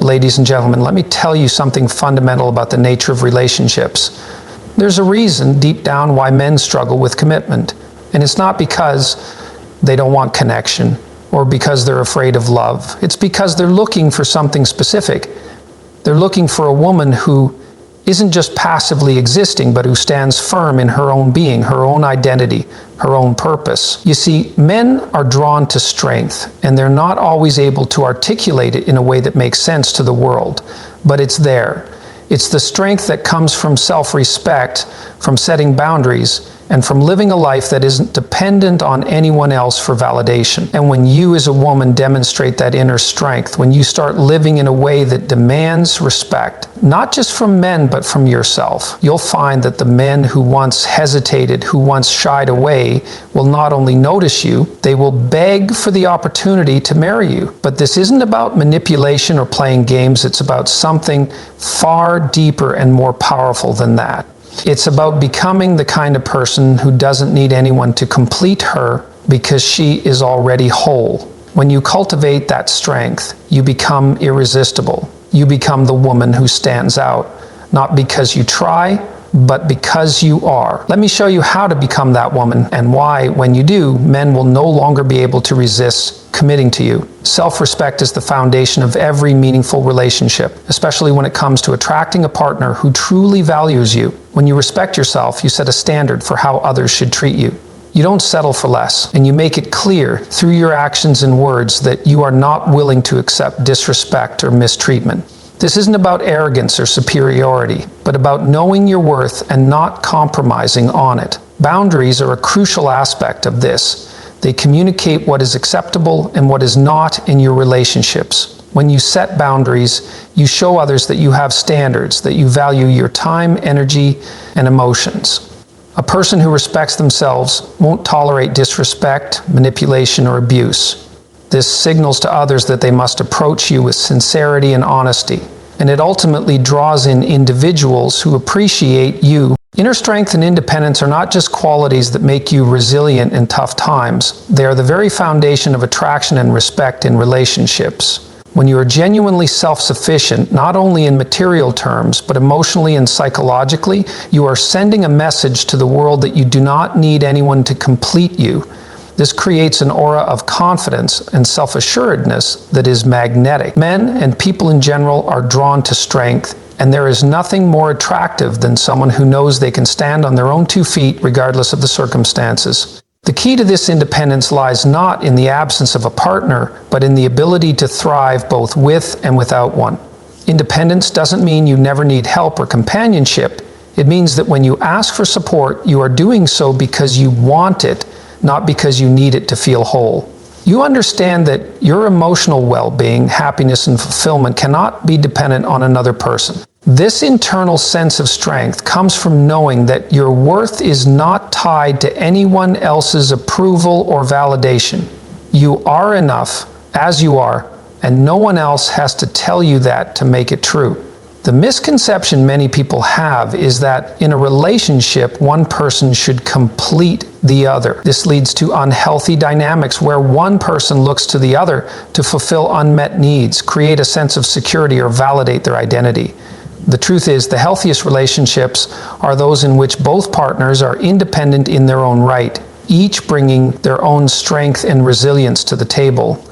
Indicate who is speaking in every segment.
Speaker 1: Ladies and gentlemen, let me tell you something fundamental about the nature of relationships. There's a reason deep down why men struggle with commitment. And it's not because they don't want connection or because they're afraid of love. It's because they're looking for something specific. They're looking for a woman who isn't just passively existing, but who stands firm in her own being, her own identity, her own purpose. You see, men are drawn to strength, and they're not always able to articulate it in a way that makes sense to the world, but it's there. It's the strength that comes from self-respect, from setting boundaries, and from living a life that isn't dependent on anyone else for validation. And when you as a woman demonstrate that inner strength, when you start living in a way that demands respect, not just from men, but from yourself, you'll find that the men who once hesitated, who once shied away, will not only notice you, they will beg for the opportunity to marry you. But this isn't about manipulation or playing games, it's about something far deeper and more powerful than that. It's about becoming the kind of person who doesn't need anyone to complete her because she is already whole. When you cultivate that strength, you become irresistible. You become the woman who stands out, not because you try, but because you are. Let me show you how to become that woman and why, when you do, men will no longer be able to resist committing to you. Self-respect is the foundation of every meaningful relationship, especially when it comes to attracting a partner who truly values you. When you respect yourself, you set a standard for how others should treat you. You don't settle for less, and you make it clear through your actions and words that you are not willing to accept disrespect or mistreatment. This isn't about arrogance or superiority, but about knowing your worth and not compromising on it. Boundaries are a crucial aspect of this. They communicate what is acceptable and what is not in your relationships. When you set boundaries, you show others that you have standards, that you value your time, energy, and emotions. A person who respects themselves won't tolerate disrespect, manipulation, or abuse. This signals to others that they must approach you with sincerity and honesty, and it ultimately draws in individuals who appreciate you. Inner strength and independence are not just qualities that make you resilient in tough times. They are the very foundation of attraction and respect in relationships. When you are genuinely self-sufficient, not only in material terms, but emotionally and psychologically, you are sending a message to the world that you do not need anyone to complete you. This creates an aura of confidence and self-assuredness that is magnetic. Men and people in general are drawn to strength, and there is nothing more attractive than someone who knows they can stand on their own 2 feet regardless of the circumstances. The key to this independence lies not in the absence of a partner, but in the ability to thrive both with and without one. Independence doesn't mean you never need help or companionship. It means that when you ask for support, you are doing so because you want it, not because you need it to feel whole. You understand that your emotional well-being, happiness, and fulfillment cannot be dependent on another person. This internal sense of strength comes from knowing that your worth is not tied to anyone else's approval or validation. You are enough as you are, and no one else has to tell you that to make it true. The misconception many people have is that in a relationship, one person should complete the other. This leads to unhealthy dynamics where one person looks to the other to fulfill unmet needs, create a sense of security, or validate their identity. The truth is, the healthiest relationships are those in which both partners are independent in their own right, each bringing their own strength and resilience to the table.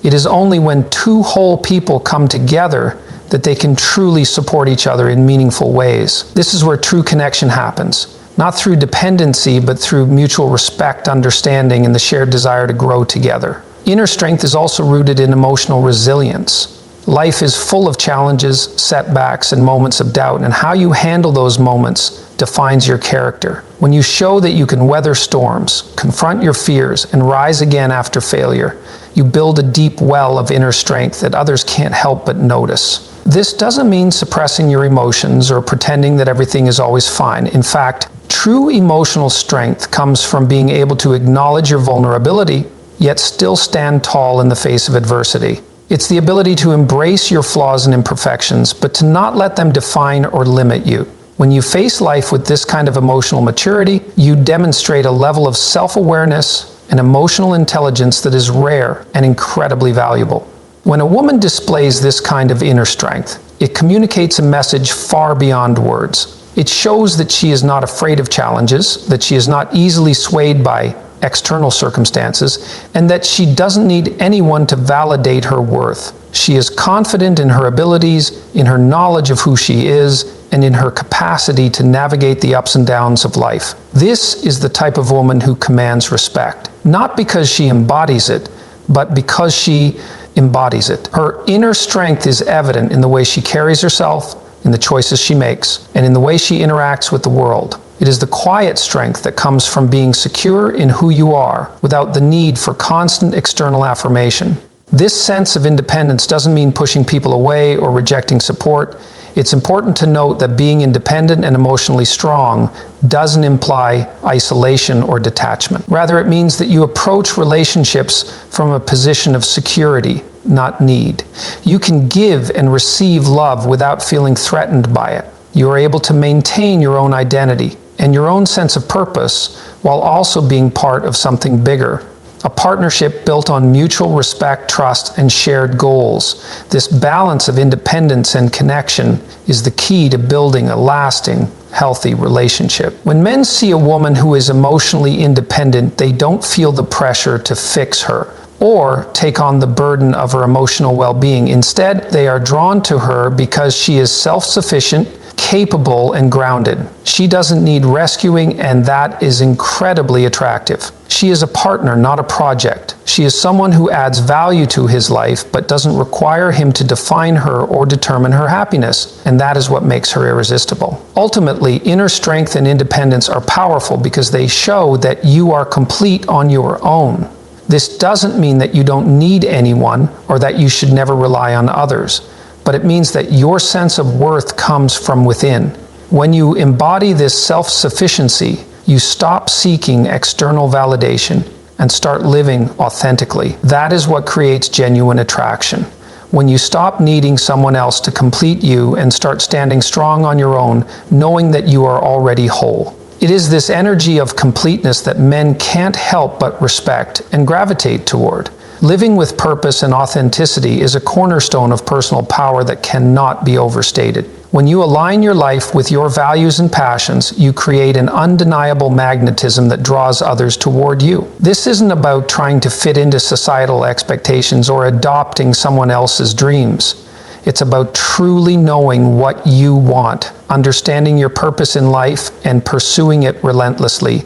Speaker 1: It is only when 2 whole people come together that they can truly support each other in meaningful ways. This is where true connection happens, not through dependency, but through mutual respect, understanding, and the shared desire to grow together. Inner strength is also rooted in emotional resilience. Life is full of challenges, setbacks, and moments of doubt, and how you handle those moments defines your character. When you show that you can weather storms, confront your fears, and rise again after failure, you build a deep well of inner strength that others can't help but notice. This doesn't mean suppressing your emotions or pretending that everything is always fine. In fact, true emotional strength comes from being able to acknowledge your vulnerability, yet still stand tall in the face of adversity. It's the ability to embrace your flaws and imperfections, but to not let them define or limit you. When you face life with this kind of emotional maturity, you demonstrate a level of self-awareness and emotional intelligence that is rare and incredibly valuable. When a woman displays this kind of inner strength, it communicates a message far beyond words. It shows that she is not afraid of challenges, that she is not easily swayed by external circumstances, and that she doesn't need anyone to validate her worth. She is confident in her abilities, in her knowledge of who she is, and in her capacity to navigate the ups and downs of life. This is the type of woman who commands respect, not because she embodies it, but because she embodies it. Her inner strength is evident in the way she carries herself, in the choices she makes, and in the way she interacts with the world. It is the quiet strength that comes from being secure in who you are, without the need for constant external affirmation. This sense of independence doesn't mean pushing people away or rejecting support. It's important to note that being independent and emotionally strong doesn't imply isolation or detachment. Rather, it means that you approach relationships from a position of security, not need. You can give and receive love without feeling threatened by it. You are able to maintain your own identity and your own sense of purpose while also being part of something bigger. A partnership built on mutual respect, trust, and shared goals. This balance of independence and connection is the key to building a lasting, healthy relationship. When men see a woman who is emotionally independent, they don't feel the pressure to fix her or take on the burden of her emotional well-being. Instead, they are drawn to her because she is self-sufficient, capable, and grounded. She doesn't need rescuing, and that is incredibly attractive. She is a partner, not a project. She is someone who adds value to his life, but doesn't require him to define her or determine her happiness, and that is what makes her irresistible. Ultimately, inner strength and independence are powerful because they show that you are complete on your own. This doesn't mean that you don't need anyone or that you should never rely on others, but it means that your sense of worth comes from within. When you embody this self-sufficiency, you stop seeking external validation and start living authentically. That is what creates genuine attraction. When you stop needing someone else to complete you and start standing strong on your own, knowing that you are already whole. It is this energy of completeness that men can't help but respect and gravitate toward. Living with purpose and authenticity is a cornerstone of personal power that cannot be overstated. When you align your life with your values and passions, you create an undeniable magnetism that draws others toward you. This isn't about trying to fit into societal expectations or adopting someone else's dreams. It's about truly knowing what you want, understanding your purpose in life, and pursuing it relentlessly.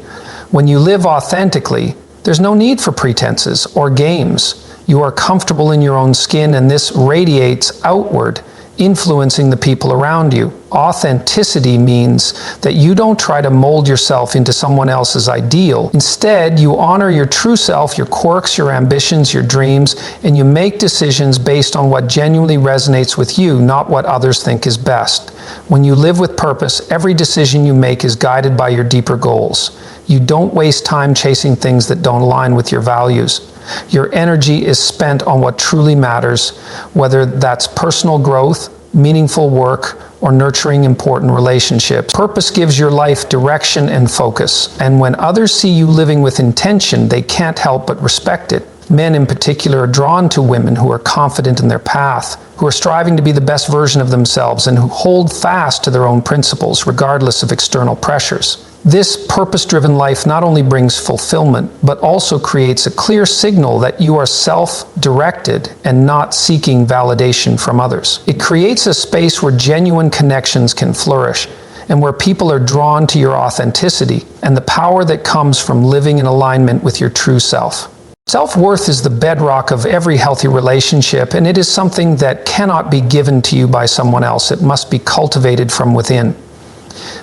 Speaker 1: When you live authentically, there's no need for pretenses or games. You are comfortable in your own skin, and this radiates outward, influencing the people around you. Authenticity means that you don't try to mold yourself into someone else's ideal. Instead, you honor your true self, your quirks, your ambitions, your dreams, and you make decisions based on what genuinely resonates with you, not what others think is best. When you live with purpose, every decision you make is guided by your deeper goals. You don't waste time chasing things that don't align with your values. Your energy is spent on what truly matters, whether that's personal growth, meaningful work, or nurturing important relationships. Purpose gives your life direction and focus, and when others see you living with intention, they can't help but respect it. Men in particular are drawn to women who are confident in their path, who are striving to be the best version of themselves, and who hold fast to their own principles regardless of external pressures. This purpose-driven life not only brings fulfillment, but also creates a clear signal that you are self-directed and not seeking validation from others. It creates a space where genuine connections can flourish, and where people are drawn to your authenticity and the power that comes from living in alignment with your true self. Self-worth is the bedrock of every healthy relationship, and it is something that cannot be given to you by someone else. It must be cultivated from within.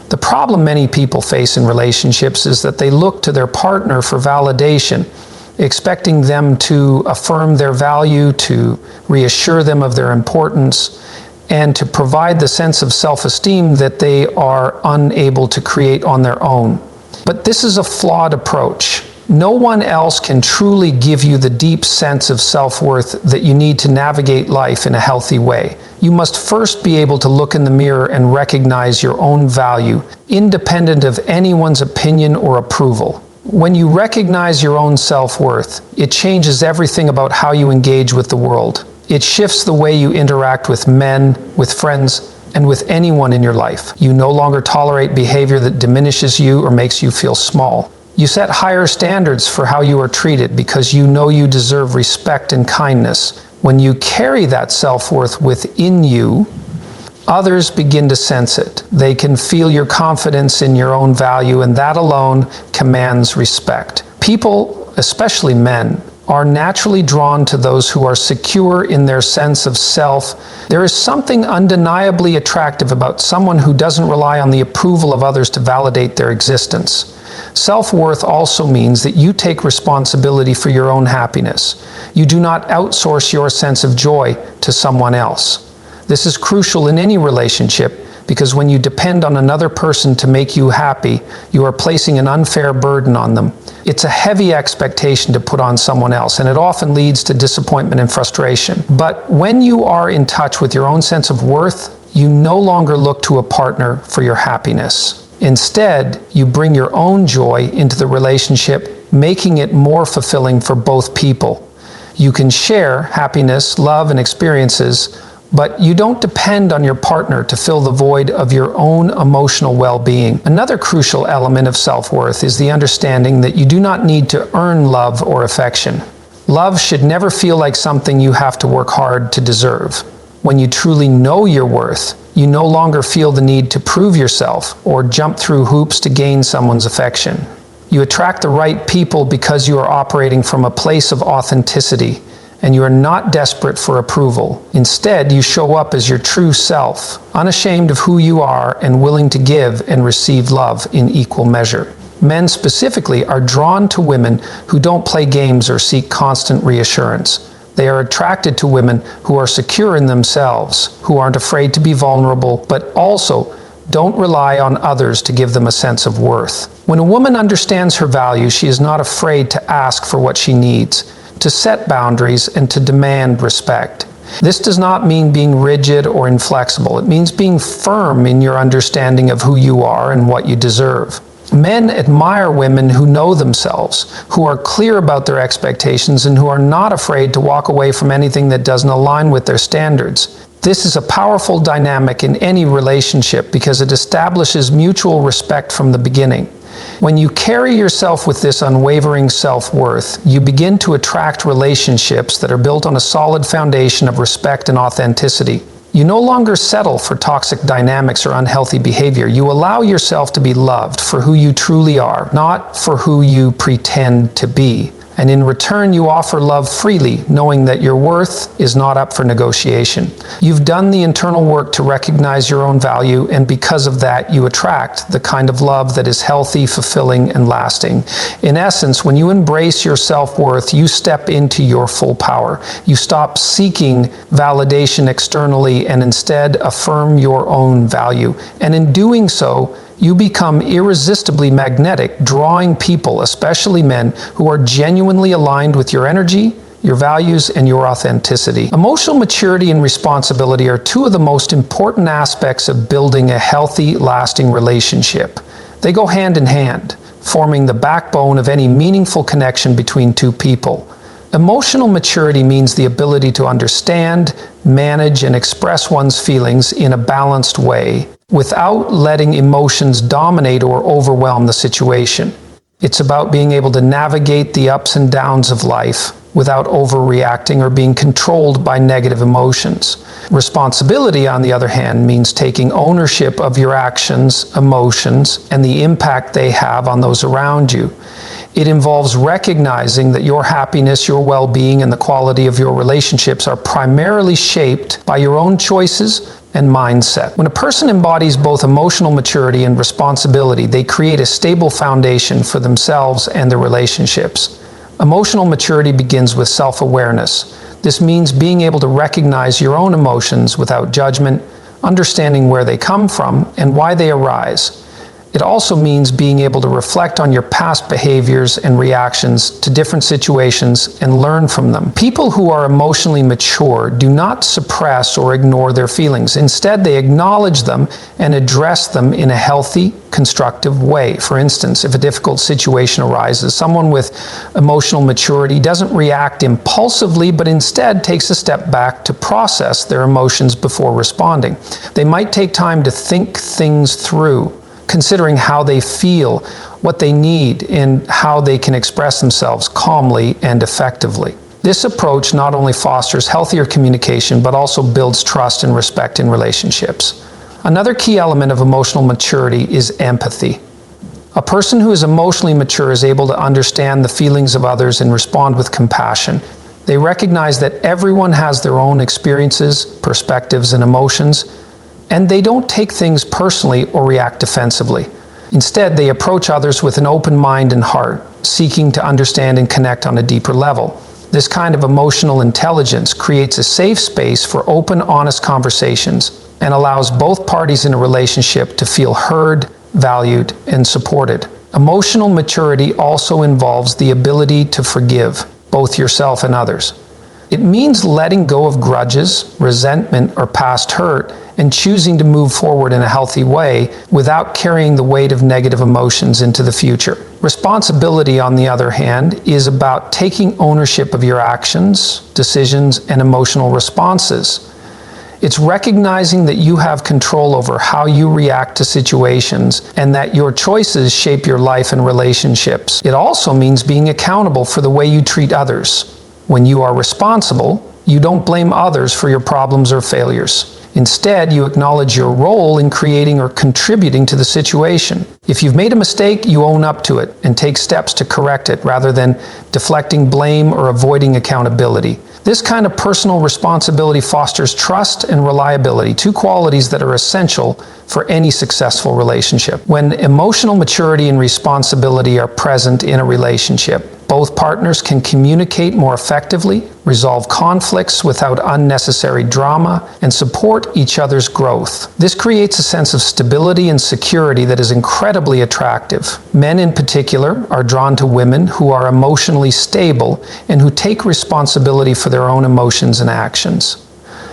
Speaker 1: The problem many people face in relationships is that they look to their partner for validation, expecting them to affirm their value, to reassure them of their importance, and to provide the sense of self-esteem that they are unable to create on their own. But this is a flawed approach. No one else can truly give you the deep sense of self-worth that you need to navigate life in a healthy way. You must first be able to look in the mirror and recognize your own value, independent of anyone's opinion or approval. When you recognize your own self-worth, it changes everything about how you engage with the world. It shifts the way you interact with men, with friends, and with anyone in your life. You no longer tolerate behavior that diminishes you or makes you feel small. You set higher standards for how you are treated because you know you deserve respect and kindness. When you carry that self-worth within you, others begin to sense it. They can feel your confidence in your own value, and that alone commands respect. People, especially men, are naturally drawn to those who are secure in their sense of self. There is something undeniably attractive about someone who doesn't rely on the approval of others to validate their existence. Self-worth also means that you take responsibility for your own happiness. You do not outsource your sense of joy to someone else. This is crucial in any relationship because when you depend on another person to make you happy, you are placing an unfair burden on them. It's a heavy expectation to put on someone else, and it often leads to disappointment and frustration. But when you are in touch with your own sense of worth, you no longer look to a partner for your happiness. Instead, you bring your own joy into the relationship, making it more fulfilling for both people. You can share happiness, love, and experiences, but you don't depend on your partner to fill the void of your own emotional well-being. Another crucial element of self-worth is the understanding that you do not need to earn love or affection. Love should never feel like something you have to work hard to deserve. When you truly know your worth, you no longer feel the need to prove yourself or jump through hoops to gain someone's affection. You attract the right people because you are operating from a place of authenticity, and you are not desperate for approval. Instead, you show up as your true self, unashamed of who you are and willing to give and receive love in equal measure. Men specifically are drawn to women who don't play games or seek constant reassurance. They are attracted to women who are secure in themselves, who aren't afraid to be vulnerable, but also don't rely on others to give them a sense of worth. When a woman understands her value, she is not afraid to ask for what she needs, to set boundaries, and to demand respect. This does not mean being rigid or inflexible. It means being firm in your understanding of who you are and what you deserve. Men admire women who know themselves, who are clear about their expectations, and who are not afraid to walk away from anything that doesn't align with their standards. This is a powerful dynamic in any relationship because it establishes mutual respect from the beginning. When you carry yourself with this unwavering self-worth, you begin to attract relationships that are built on a solid foundation of respect and authenticity. You no longer settle for toxic dynamics or unhealthy behavior. You allow yourself to be loved for who you truly are, not for who you pretend to be. And in return, you offer love freely, knowing that your worth is not up for negotiation. You've done the internal work to recognize your own value, and because of that, you attract the kind of love that is healthy, fulfilling, and lasting. In essence, when you embrace your self-worth, you step into your full power. You stop seeking validation externally and instead affirm your own value. And in doing so, you become irresistibly magnetic, drawing people, especially men, who are genuinely aligned with your energy, your values, and your authenticity. Emotional maturity and responsibility are two of the most important aspects of building a healthy, lasting relationship. They go hand in hand, forming the backbone of any meaningful connection between two people. Emotional maturity means the ability to understand, manage, and express one's feelings in a balanced way, without letting emotions dominate or overwhelm the situation. It's about being able to navigate the ups and downs of life without overreacting or being controlled by negative emotions. Responsibility, on the other hand, means taking ownership of your actions, emotions, and the impact they have on those around you. It involves recognizing that your happiness, your well-being, and the quality of your relationships are primarily shaped by your own choices and mindset. When a person embodies both emotional maturity and responsibility, they create a stable foundation for themselves and their relationships. Emotional maturity begins with self-awareness. This means being able to recognize your own emotions without judgment, understanding where they come from and why they arise. It also means being able to reflect on your past behaviors and reactions to different situations and learn from them. People who are emotionally mature do not suppress or ignore their feelings. Instead, they acknowledge them and address them in a healthy, constructive way. For instance, if a difficult situation arises, someone with emotional maturity doesn't react impulsively, but instead takes a step back to process their emotions before responding. They might take time to think things through, considering how they feel, what they need, and how they can express themselves calmly and effectively. This approach not only fosters healthier communication, but also builds trust and respect in relationships. Another key element of emotional maturity is empathy. A person who is emotionally mature is able to understand the feelings of others and respond with compassion. They recognize that everyone has their own experiences, perspectives, and emotions, and they don't take things personally or react defensively. Instead, they approach others with an open mind and heart, seeking to understand and connect on a deeper level. This kind of emotional intelligence creates a safe space for open, honest conversations and allows both parties in a relationship to feel heard, valued, and supported. Emotional maturity also involves the ability to forgive, both yourself and others. It means letting go of grudges, resentment, or past hurt, and choosing to move forward in a healthy way without carrying the weight of negative emotions into the future. Responsibility, on the other hand, is about taking ownership of your actions, decisions, and emotional responses. It's recognizing that you have control over how you react to situations and that your choices shape your life and relationships. It also means being accountable for the way you treat others. When you are responsible, you don't blame others for your problems or failures. Instead, you acknowledge your role in creating or contributing to the situation. If you've made a mistake, you own up to it and take steps to correct it rather than deflecting blame or avoiding accountability. This kind of personal responsibility fosters trust and reliability, two qualities that are essential for any successful relationship. When emotional maturity and responsibility are present in a relationship, both partners can communicate more effectively, resolve conflicts without unnecessary drama, and support each other's growth. This creates a sense of stability and security that is incredibly attractive. Men in particular are drawn to women who are emotionally stable and who take responsibility for their own emotions and actions.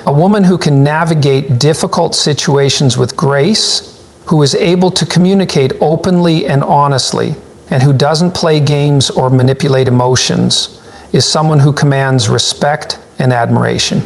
Speaker 1: A woman who can navigate difficult situations with grace, who is able to communicate openly and honestly, and who doesn't play games or manipulate emotions, is someone who commands respect and admiration.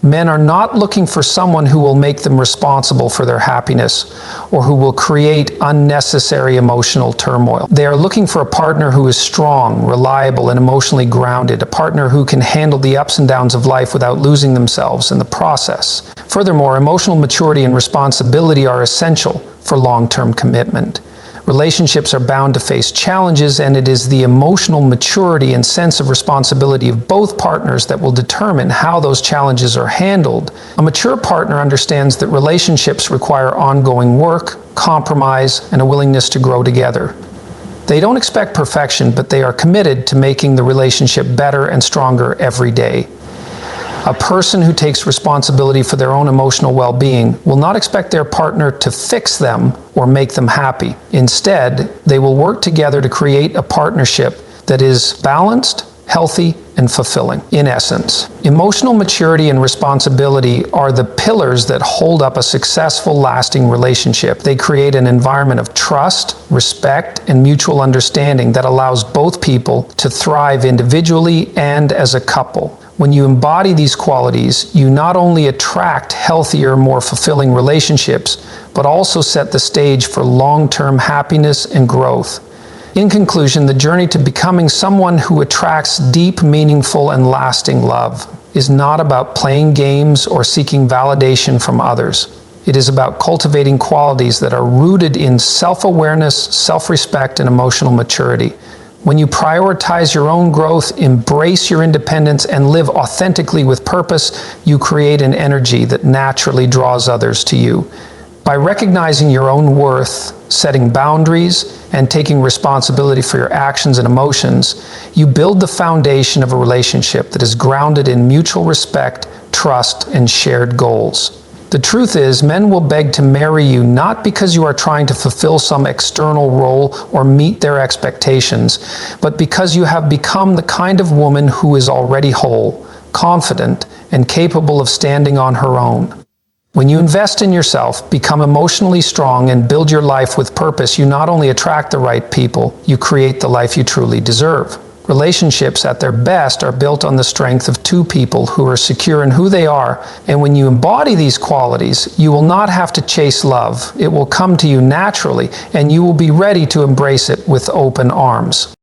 Speaker 1: Men are not looking for someone who will make them responsible for their happiness or who will create unnecessary emotional turmoil. They are looking for a partner who is strong, reliable, and emotionally grounded, a partner who can handle the ups and downs of life without losing themselves in the process. Furthermore, emotional maturity and responsibility are essential for long-term commitment. Relationships are bound to face challenges, and it is the emotional maturity and sense of responsibility of both partners that will determine how those challenges are handled. A mature partner understands that relationships require ongoing work, compromise, and a willingness to grow together. They don't expect perfection, but they are committed to making the relationship better and stronger every day. A person who takes responsibility for their own emotional well-being will not expect their partner to fix them or make them happy. Instead, they will work together to create a partnership that is balanced, healthy, and fulfilling. In essence, emotional maturity and responsibility are the pillars that hold up a successful, lasting relationship. They create an environment of trust, respect, and mutual understanding that allows both people to thrive individually and as a couple. When you embody these qualities, you not only attract healthier, more fulfilling relationships, but also set the stage for long-term happiness and growth. In conclusion, the journey to becoming someone who attracts deep, meaningful, and lasting love is not about playing games or seeking validation from others. It is about cultivating qualities that are rooted in self-awareness, self-respect, and emotional maturity. When you prioritize your own growth, embrace your independence, and live authentically with purpose, you create an energy that naturally draws others to you. By recognizing your own worth, setting boundaries, and taking responsibility for your actions and emotions, you build the foundation of a relationship that is grounded in mutual respect, trust, and shared goals. The truth is, men will beg to marry you not because you are trying to fulfill some external role or meet their expectations, but because you have become the kind of woman who is already whole, confident, and capable of standing on her own. When you invest in yourself, become emotionally strong, and build your life with purpose, you not only attract the right people, you create the life you truly deserve. Relationships at their best are built on the strength of two people who are secure in who they are, and when you embody these qualities, you will not have to chase love. It will come to you naturally, and you will be ready to embrace it with open arms.